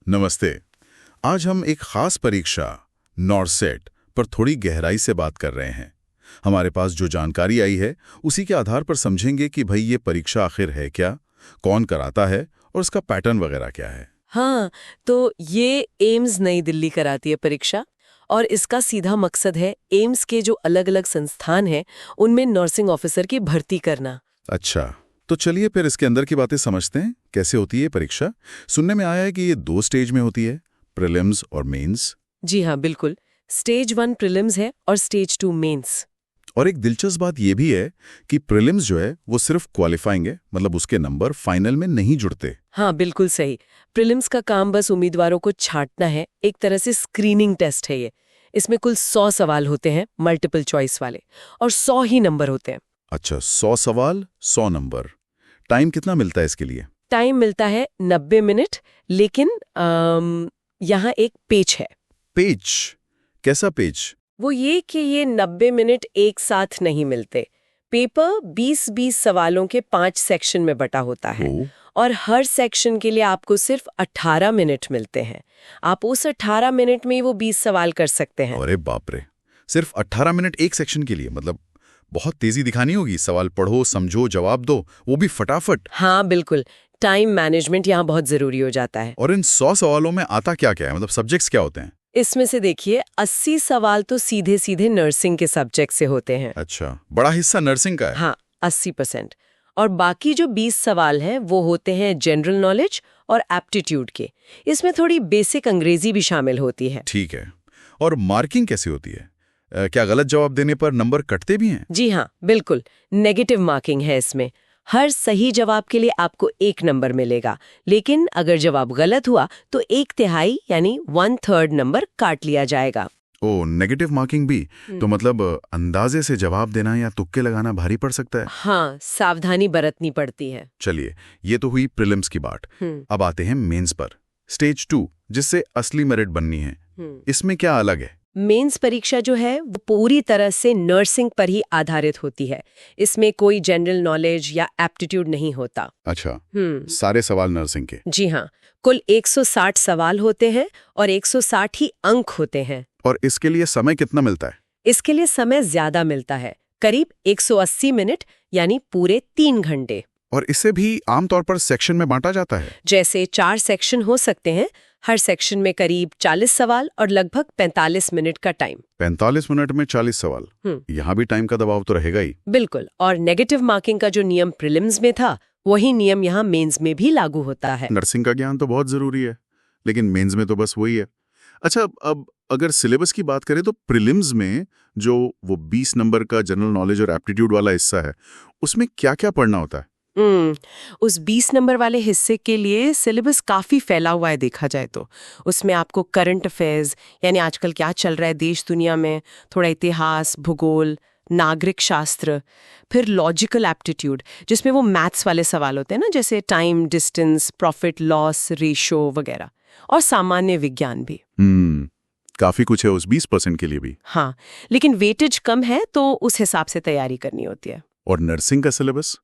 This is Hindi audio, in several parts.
नमस्ते। आज हम एक खास परीक्षा नॉर्सेट पर थोड़ी गहराई से बात कर रहे हैं। हमारे पास जो जानकारी आई है उसी के आधार पर समझेंगे कि भाई ये परीक्षा आखिर है क्या, कौन कराता है और उसका पैटर्न वगैरह क्या है। हाँ, तो ये एम्स नई दिल्ली कराती है परीक्षा और इसका सीधा मकसद है एम्स के जो अलग अलग संस्थान हैं उनमें नर्सिंग ऑफिसर की भर्ती करना। अच्छा, तो चलिए फिर इसके अंदर की बातें समझते हैं। कैसे होती है परीक्षा? सुनने में आया है कि ये 2 स्टेज में होती है, प्रीलिम्स और मेंस। जी हाँ, बिल्कुल। स्टेज 1 प्रीलिम्स है और स्टेज 2 मेंस। और एक दिलचस्प बात यह भी है कि प्रीलिम्स जो है वो सिर्फ क्वालिफाइंग है, मतलब उसके नंबर फाइनल में नहीं जुड़ते। हाँ, बिल्कुल सही। प्रीलिम्स का काम बस उम्मीदवारों को छांटना है, एक तरह से स्क्रीनिंग टेस्ट है ये। इसमें कुल 100 सवाल होते हैं, मल्टीपल चॉइस वाले, और 100 ही नंबर होते हैं। अच्छा, 100 सवाल 100 नंबर। टाइम कितना मिलता है इसके लिए? टाइम मिलता है 90 मिनट, लेकिन यहाँ एक पेच है। पेज? कैसा पेज? वो ये कि ये 90 मिनट एक साथ नहीं मिलते। पेपर 20-20 सवालों के 5 सेक्शन में बटा होता है और हर सेक्शन के लिए आपको सिर्फ 18 मिनट मिलते हैं। आप उस 18 मिनट में वो 20 सवाल कर सकते हैं। अरे बाप रे, सिर्फ 18 मिनट एक सेक्शन के लिए? मतलब बहुत तेजी दिखानी होगी। सवाल पढ़ो, समझो, जवाब दो, वो भी फटाफट। हाँ, बिल्कुल। टाइम मैनेजमेंट यहाँ बहुत जरूरी हो जाता है। और इन 100 सवालों में आता क्या क्या है, मतलब सब्जेक्ट्स क्या होते हैं? इसमें से देखिए 80 सवाल तो सीधे सीधे नर्सिंग के सब्जेक्ट से होते हैं। अच्छा, बड़ा हिस्सा नर्सिंग का है। हाँ, 80%। और बाकी जो 20 सवाल हैं वो होते हैं जनरल नॉलेज और एप्टीट्यूड के। इसमें थोड़ी बेसिक अंग्रेजी भी शामिल होती है। ठीक है। और मार्किंग कैसी होती है? क्या गलत जवाब देने पर नंबर कटते भी हैं? जी हाँ, बिल्कुल। नेगेटिव मार्किंग है इसमें। हर सही जवाब के लिए आपको 1 नंबर मिलेगा, लेकिन अगर जवाब गलत हुआ तो 1/3 यानी 1/3 नंबर काट लिया जाएगा। ओ, नेगेटिव मार्किंग भी। तो मतलब अंदाजे से जवाब देना या तुक्के लगाना भारी पड़ सकता है। हाँ, सावधानी बरतनी पड़ती है। चलिए, ये तो हुई प्रीलिम्स की बात। अब आते हैं मेंस पर। स्टेज 2, जिससे असली मेरिट बननी है। इसमें क्या अलग है? मेंस परीक्षा जो है वो पूरी तरह से नर्सिंग पर ही आधारित होती है। इसमें कोई जनरल नॉलेज या एप्टीट्यूड नहीं होता। अच्छा, सारे सवाल नर्सिंग के? जी हाँ, कुल 160 सवाल होते हैं और 160 ही अंक होते हैं। और इसके लिए समय कितना मिलता है? इसके लिए समय ज्यादा मिलता है, करीब 180 मिनट यानी पूरे 3 घंटे। और इसे भी आमतौर पर सेक्शन में बांटा जाता है? जैसे 4 सेक्शन हो सकते हैं, हर सेक्शन में करीब 40 सवाल और लगभग 45 मिनट का टाइम। 45 मिनट में 40 सवाल। यहाँ भी टाइम का दबाव तो रहेगा ही। बिल्कुल। और नेगेटिव मार्किंग का जो नियम प्रीलिम्स में था वही नियम यहाँ मेंस में भी लागू होता है। नर्सिंग का ज्ञान तो बहुत जरूरी है, लेकिन मेंस में तो बस वही है। अच्छा, अब अगर सिलेबस की बात करें तो प्रीलिम्स में जो वो 20 नंबर का जनरल नॉलेज और एप्टीट्यूड वाला हिस्सा है, उसमें क्या क्या पढ़ना होता है? उस 20 नंबर वाले हिस्से के लिए सिलेबस काफ़ी फैला हुआ है देखा जाए तो। उसमें आपको करंट अफेयर्स यानी आजकल क्या चल रहा है देश दुनिया में, थोड़ा इतिहास, भूगोल, नागरिक शास्त्र, फिर लॉजिकल एप्टीट्यूड जिसमें वो मैथ्स वाले सवाल होते हैं ना, जैसे time, distance, profit loss ratio वगैरह, और सामान्य विज्ञान भी। काफी कुछ है उस 20% के लिए भी। हाँ, लेकिन वेटेज कम है तो उस हिसाब से तैयारी करनी होती है। और नर्सिंग का सिलेबस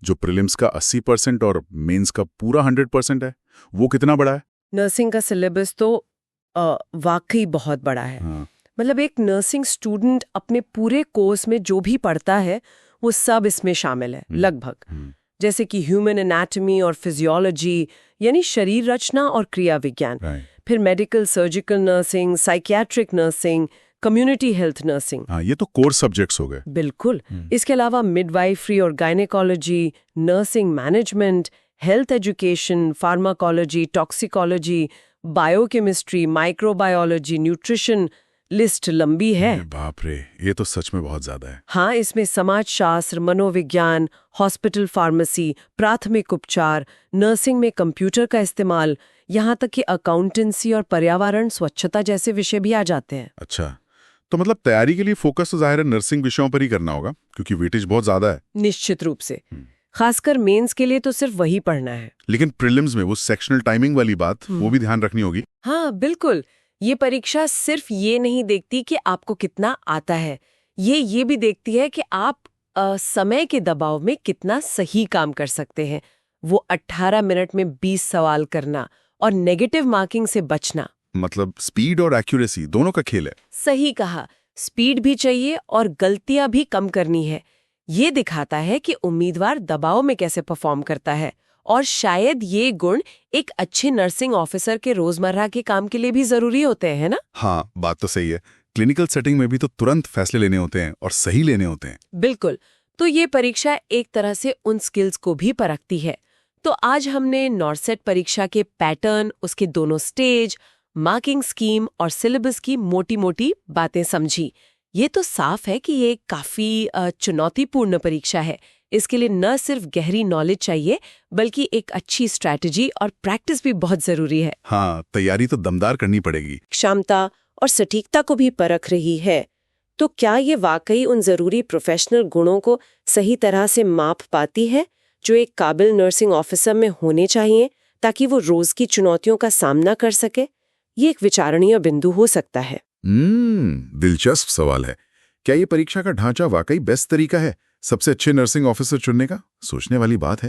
जो प्रीलिम्स का 80% और मेंस का पूरा 100% है, वो कितना बड़ा है? नर्सिंग का सिलेबस तो वाकई बहुत बड़ा है। मतलब एक नर्सिंग स्टूडेंट अपने पूरे कोर्स में जो भी पढ़ता है वो सब इसमें शामिल है लगभग। जैसे कि ह्यूमन एनाटॉमी और फिजियोलॉजी यानी शरीर रचना और क्रिया विज्ञान, फिर medical surgical nursing, psychiatric nursing, community health nursing. हाँ, ये तो कोर सब्जेक्ट्स हो गए। बिल्कुल। इसके अलावा मिडवाइफरी और gynaecology, nursing management, health education, pharmacology, toxicology, biochemistry, microbiology, nutrition, list लंबी है। बाप रे, ये तो सच में बहुत ज्यादा है। हाँ, इसमें समाजशास्त्र, मनोविज्ञान, हॉस्पिटल फार्मेसी, प्राथमिक उपचार, नर्सिंग में कंप्यूटर का इस्तेमाल, यहाँ तक कि अकाउंटेंसी और पर्यावरण स्वच्छता जैसे विषय भी आ जाते हैं। अच्छा, तो मतलब तैयारी के लिए फोकस तो जाहिर है नर्सिंग विषयों पर ही करना होगा, क्योंकि वेटेज बहुत ज्यादा है। निश्चित रूप से। खासकर मेंस के लिए तो सिर्फ वही पढ़ना है। लेकिन प्रीलिम्स में वो सेक्शनल टाइमिंग वाली बात, वो भी ध्यान रखनी होगी। हाँ, बिल्कुल। ये परीक्षा सिर्फ ये नहीं देखती कि आपको कितना आता है, ये भी देखती है कि आप समय के दबाव में कितना सही काम कर सकते हैं। वो 18 मिनट में 20 सवाल करना और नेगेटिव मार्किंग से बचना। मतलब स्पीड और एक्यूरेसी दोनों का खेल है। सही कहा, स्पीड भी चाहिए और गलतियां भी कम करनी है। ये दिखाता है कि उम्मीदवार दबाव में कैसे परफॉर्म करता है, और शायद ये गुण एक अच्छे नर्सिंग ऑफिसर के रोजमर्रा के काम के लिए भी जरूरी होते हैं ना? हाँ, बात तो सही है। क्लिनिकल सेटिंग में भी तो तुरंत फैसले लेने होते हैं और सही लेने होते हैं। बिल्कुल। तो ये परीक्षा एक तरह से उन स्किल्स को भी परखती है। तो आज हमने नॉर्सेट परीक्षा के पैटर्न, उसके दोनों स्टेज, मार्किंग स्कीम और सिलेबस की मोटी-मोटी बातें समझी। ये तो साफ है कि ये काफी चुनौतीपूर्ण परीक्षा है। इसके लिए न सिर्फ गहरी नॉलेज चाहिए, बल्कि एक अच्छी स्ट्रैटेजी और प्रैक्टिस भी बहुत जरूरी है। हाँ, तैयारी तो दमदार करनी पड़ेगी। क्षमता और सटीकता को भी परख रही है। तो क्या ये वाकई उन जरूरी प्रोफेशनल गुणों को सही तरह से माप पाती है जो एक काबिल नर्सिंग ऑफिसर में होने चाहिए, ताकि वो रोज की चुनौतियों का सामना कर सके? ये एक विचारणीय बिंदु हो सकता है। दिलचस्प सवाल है। क्या ये परीक्षा का ढांचा वाकई बेस्ट तरीका है सबसे अच्छे नर्सिंग ऑफिसर चुनने का? सोचने वाली बात है।